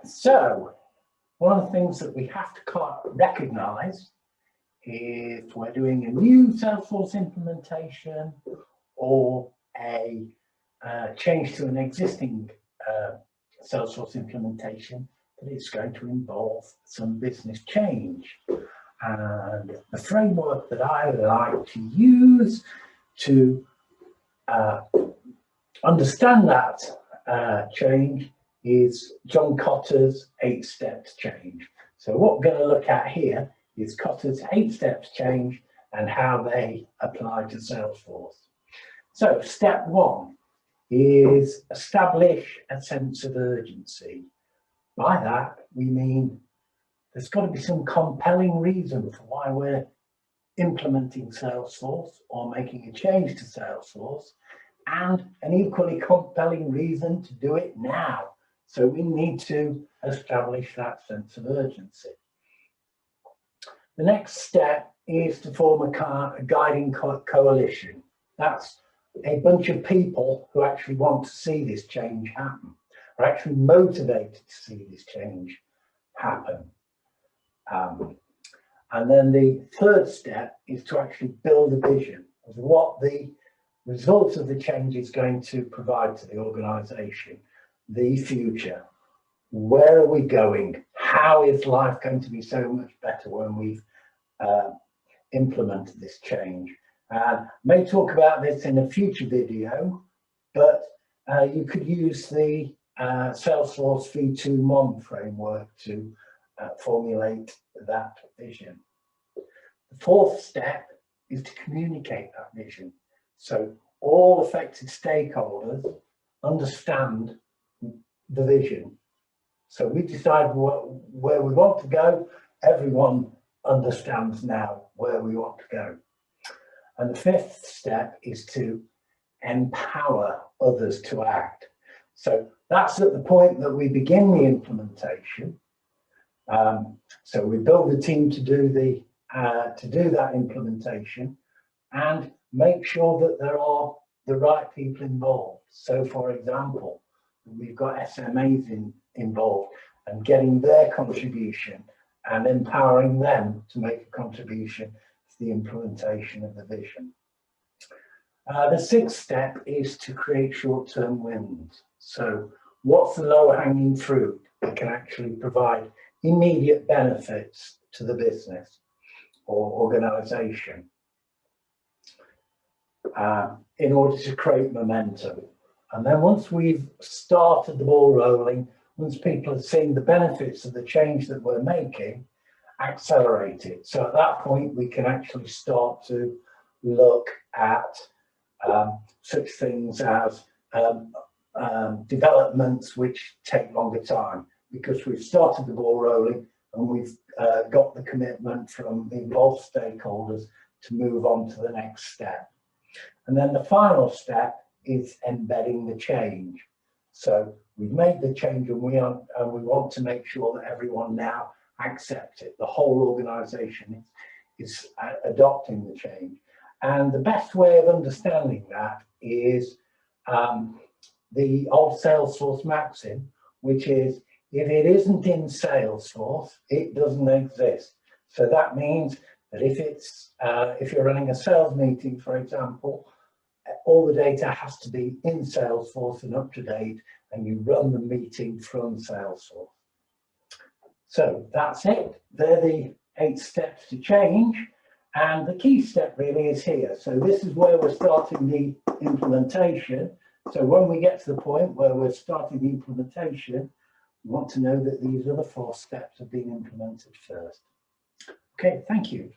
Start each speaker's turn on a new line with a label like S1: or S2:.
S1: So one of the things that we have to recognize if we're doing a new Salesforce implementation or a change to an existing Salesforce implementation, that it's going to involve some business change. And the framework that I like to use to understand that change is John Kotter's 8 steps change. So what we're going to look at here is Kotter's 8 steps change and how they apply to Salesforce. So step 1 is establish a sense of urgency. By that, we mean there's got to be some compelling reason for why we're implementing Salesforce or making a change to Salesforce, and an equally compelling reason to do it now. So we need to establish that sense of urgency. The next step is to form a guiding coalition. That's a bunch of people who actually want to see this change happen, are actually motivated to see this change happen. And then the third step is to actually build a vision of what the result of the change is going to provide to the organization, the future. Where are we going? How is life going to be so much better when we've implemented this change? I may talk about this in a future video, but you could use the Salesforce V2MON framework to formulate that vision. The fourth step is to communicate that vision. So all affected stakeholders understand the vision. So we decide where we want to go. Everyone understands now where we want to go. And the fifth step is to empower others to act. So that's at the point that we begin the implementation. So we build a team to do that implementation and make sure that there are the right people involved. So for example, we've got SMAs involved and getting their contribution and empowering them to make a contribution to the implementation of the vision. The sixth step is to create short-term wins. So what's the low-hanging fruit that can actually provide immediate benefits to the business or organization in order to create momentum. And then once we've started the ball rolling, once people have seen the benefits of the change that we're making, accelerate it. So at that point, we can actually start to look at such things as developments which take longer time, because we've started the ball rolling and we've got the commitment from the involved stakeholders to move on to the next step. And then the final step is embedding the change. So we've made the change and we want to make sure that everyone now accepts it. The whole organization is adopting the change. And the best way of understanding that is the old Salesforce maxim, which is, if it isn't in Salesforce, it doesn't exist. So that means that if you're running a sales meeting, for example, all the data has to be in Salesforce and up to date, and you run the meeting from Salesforce. So that's it. They're the 8 steps to change. And the key step really is here. So this is where we're starting the implementation. So when we get to the point where we're starting the implementation, we want to know that these other 4 steps have been implemented first. Okay, thank you.